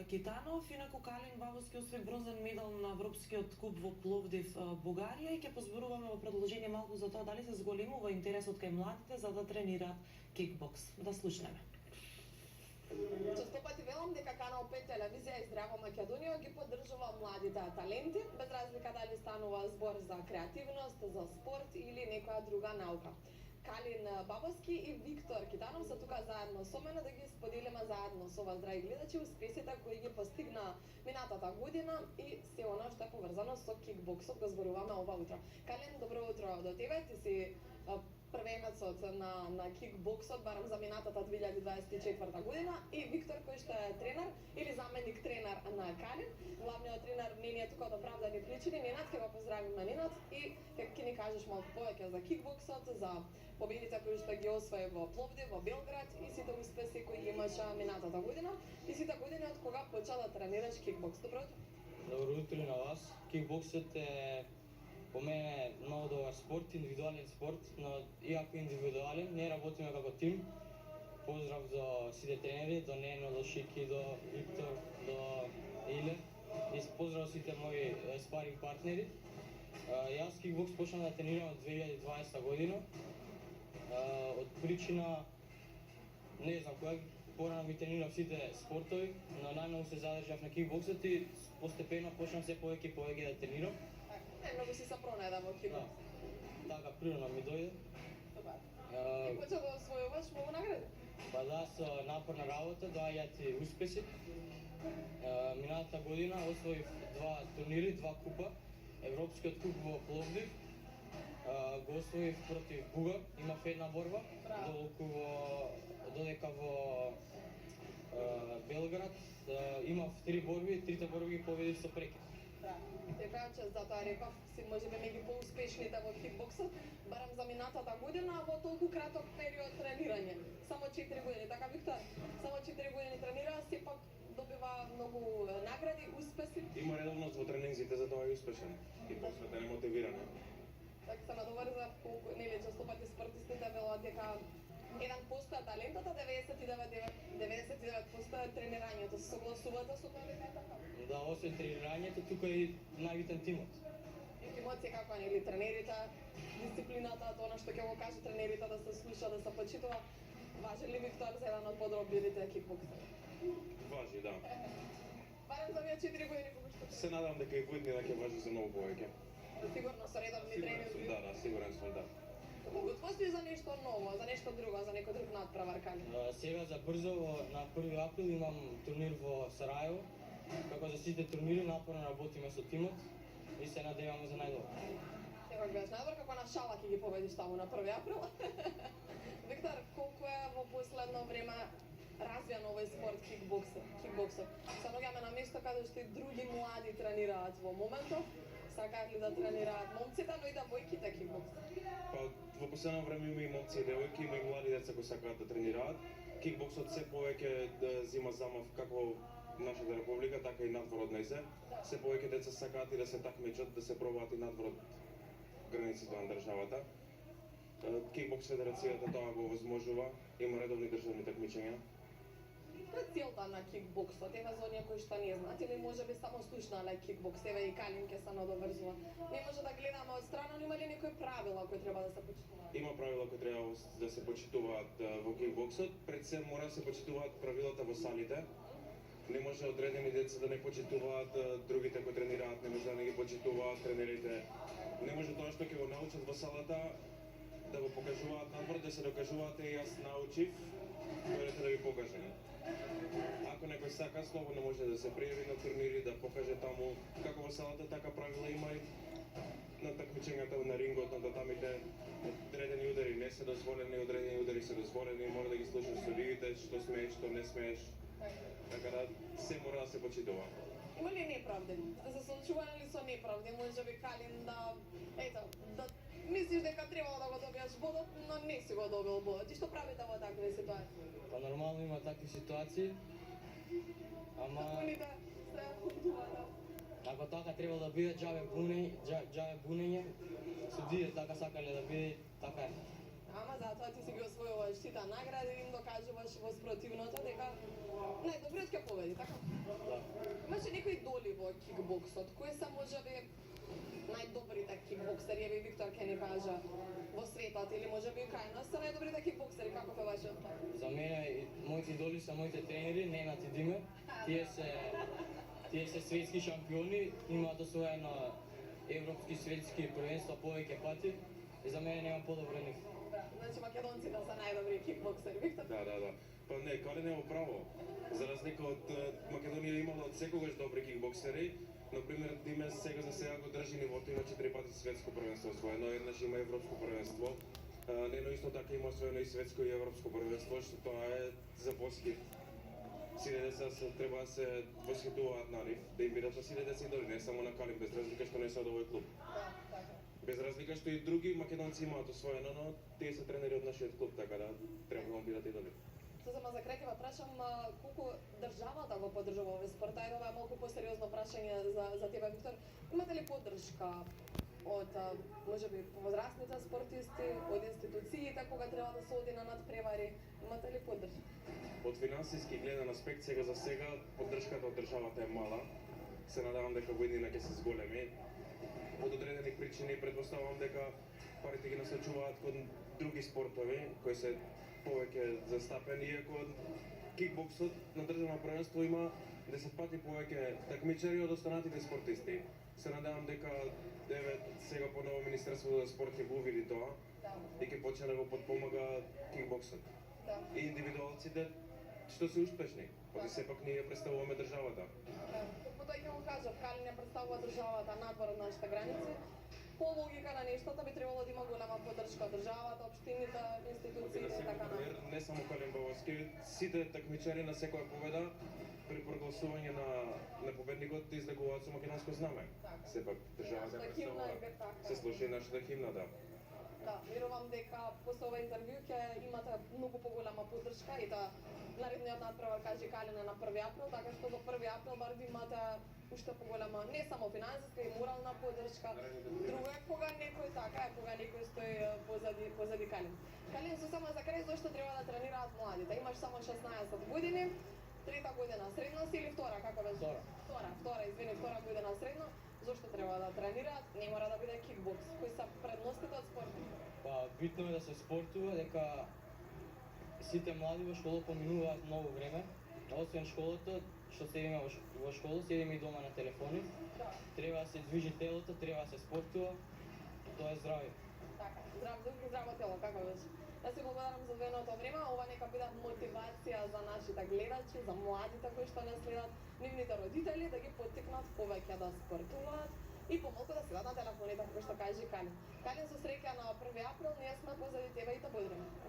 Китанов, инаку Калин Бабовски освои бронзен медал на Европскиот куп во Пловдив, Бугарија, и ќе позборуваме во продолжение малку за тоа дали се зголемува интересот кај младите за да тренираат кикбокс. Да слушнеме. Често пати велам дека Канал 5 телевизија и Здраво Македонија ги поддржува младите таленти, без разлика дали станува збор за креативност, за спорт или некоја друга наука. Калин Бабовски и Виктор Китанов се тука заедно со мене да ги споделиме заедно со вас, драги гледачи, успесите кои ги постигна минатата година и се она што е поврзано со кикбоксот, го зборуваме ова утро. Калин, добро утро до тебе, ти си првенецот на кикбоксот, барам за минатата 2024 година, и Виктор кој што е тренер или заменик тренер на Калин. Главниот тренер не е тука од оправдани причини. Ненад, ќе го поздравиме Ненад и ќе ни кажеш малку повеќе за кикбоксот, за победите кои што ги освои во Пловдив, во Белград и сите успеси кои ги имаше минатата година и сите години од кога почна да тренираш кикбокс. Добро утро. Добро утро на вас. Кикбоксот е по мене многу добар спорт, индивидуален спорт, но иако индивидуален, не работиме како тим. Поздрав до сите тренери, до Нено, до Шики, до Виктор, до Иле и поздрав сите мои спаринг партнери. Јас кикбокс почнав да тренирам од 2020 година. Од причина не знам која порано ми тренирав сите спортови, но најмногу се задржав на кикбоксот и постепено почнав се повеќе да тренирам. Многу си се пронајде во кикбокс. Така, природно ми дојде. Добар. И почна да освојуваш многу награди? Па да, со напорна работа доаѓаат и успеси. Минатата година освоив 2 турнири, 2 купа. Европскиот куп во Пловдив, го освоив против Бугар, имав една борба, додека во Белград имав 3 борби, трите борби ги победив со прекид. Да, така че затоа реков си можеме меѓу поуспешните во кикбоксот, барам за минатата година во толку краток период тренирање. Само 4 години, така Виктор? Само 4 години тренира, сепак добива многу награди, успеси. Има редовност во тренинзите, затоа е успешен и посветен и мотивиран. Така се надоврза колку нели често пати спортистите велат дека 1% е талентот, а 99% е тренирањето. Се согласувате со тоа дека е така? Да, освен тренирањето, тука е и најбитен тимот. И тимот се како нели тренерите, дисциплината, тоа што ќе го кажа тренерите да се слуша, да се почитува. Важи ли Виктор за еден од подробните кикбоксери? Важи, да. Барем за овие 4 години кога што Се надам дека и година ќе важи за многу повеќе. сигурно со редовни Сигурен сум, тренинзи. да, сигурен сум, да. Подготвуваш за нешто ново, за нешто друго, за некој друг надпревар Калин? Сега за брзо на 1 април имам турнир во Сараево. Како за сите турнири напорно работиме со тимот и се надеваме за најдобро. Сега гледаш надвор како на шала ќе ги победиш таму на 1 април. Виктор, колку е во последно време развијан овој спорт кикбоксот? Се наоѓаме на место каде што и други млади тренираат во моментов. Сакаат ли да тренираат момците, но и девојките кикбокс? Па во последно време има и момци и девојки, има и млади деца кои сакаат да тренираат. Кикбоксот се повеќе да зима замав како нашата република, така и надвор од нејзе. Се повеќе деца сакаат и да се такмичат, да се пробаат и надвор од границите на државата. Кикбокс федерацијата тоа го возможува, има редовни државни такмичења. Каква е целта на кикбоксот? Ева за оние кои што не знаат или можеби само слушнале кикбокс, еве и Калин ќе се надоврзува. Не може да гледаме од страна, но има ли некои правила кои треба да се почитуваат? Има правила кои треба да се почитуваат во кикбоксот. Пред се мора да се почитуваат правилата во салите. Не може одредени деца да не почитуваат другите кои тренираат, не може да не ги почитуваат тренерите. Не може тоа што ќе го научат во салата да го покажуваат надвор, да се докажуваат и јас научив, дојдете да ви покажем. Ако некој сака, слободно може да се пријави на турнири, да покаже таму како во салата, така правила има и на такмичењата на рингот, на татамите. Одредени удари не се дозволени, одредени удари се дозволени, мора да ги слушаш судиите, што смееш, што не смееш. Така да се мора да се почитува. Има ли неправди? Сте се соочували ли со неправди? Може би Калин да, ето, да мислиш дека требало да го добиеш бодот, но не си го добил бодот. И што правите во такви ситуации? Па нормално има такви ситуации, ама Законите се функтуваат. ако така треба да биде џабе бунење, судиите така сакале да биде, така е. Ама затоа ти си ги освојуваш сите награди и им докажуваш во спротивното дека најдобриот ќе победи, така? Да. Имаше некои идоли во кикбоксот, кои се можеби најдобрите кикбоксери, еви Виктор ќе ни кажа во светот или можеби кај нас се најдобрите кикбоксери, како е вашиот? За мене моите идоли се моите тренери, Ненад и Димер. Тие се светски шампиони, имаат освоено европски светски првенства повеќе пати и за мене нема подобро од нив. Значи македонците се најдобри кикбоксери, Виктор? Да. Па не, Калин е управо. За разлика од Македонија имала од секогаш добри кикбоксери. Например, Диме сега за сега го држи нивото, има 4 пати светско првенство освоено, еднаш има европско првенство. Нено исто така има освоено и светско и европско првенство, што тоа е за восхит. Сите деца треба да се восхитуваат на нив, да им бидат на сите деца идоли, не само на Калин, без разлика што не се од овој клуб. Да, така. Без разлика што и други македонци имаат освоено, но тие се тренери од нашиот клуб, така да треба да бидат идоли. Сосема за крај ќе ве прашам колку државата го поддржува овој спорт. Ајде, ова е малку посериозно прашање за тебе, Виктор. Имате ли поддршка од можеби возрастните спортисти, од институциите кога треба да се оди на надпревари? Имате ли поддршка? Од финансиски гледен аспект за сега поддршката од државата е мала. Се надевам дека во иднина ќе се зголеми. Од одредени причини претпоставувам дека парите ги насочуваат кон други спортови кои се повеќе застапени, иако кикбоксот на државно првенство има 10 пати повеќе такмичари од останатите спортисти. Се надевам дека сега поново Министерството за спорт ќе го увиди тоа и ќе почне да го подпомага кикбоксот. Да. И индивидуалците што се успешни, поради сепак ние представуваме државата. По тој ќе му кажа, Калин не представува државата надвор од нашите граници. По логика на нештата би требало да има голема поддршка од државата, општините, институциите и така натаму. Не само Калин Бавовски, сите такмичари на секоја победа при прогласување на победникот излегуваат со македонско знаме. Сепак државата Нашата представува. химна е така. Се слуша и нашата химна, да. Да, верувам дека после ова интервју ќе имате многу поголема поддршка и да наредниот надпревар каже Калин на 1 април, така што до 1 април бар да имате уште поголема не само финансиска и морална поддршка. Друго е кога некој така е, кога некој стои позади Калин. Калин, само за крај, зошто треба да тренираат младите? Имаш само 16 години, трета година средно си или втора, како беше? Втора година средно. Зошто треба да тренираат? Не мора да биде кикбокс. Кои се предностите од спортот? Па битно е да се спортува, дека сите млади во школа поминуваат многу време. Освен школата, што седиме во школа, седиме и дома на телефони. Да. Треба да се движи телото, треба да се спортува. Тоа е здравје. Така, здрав дух и здраво тело, како беше? Да се благодарам за одвоеното време, ова нека биде мотивација за нашите гледачи, за младите кои што не следат, нивните родители да ги поттикнат повеќе да спортуваат и помалку да седат на телефоните, како што кажи Калин. Калин, со среќа на 1 април, ние сме позади тебе и те поздравуваме.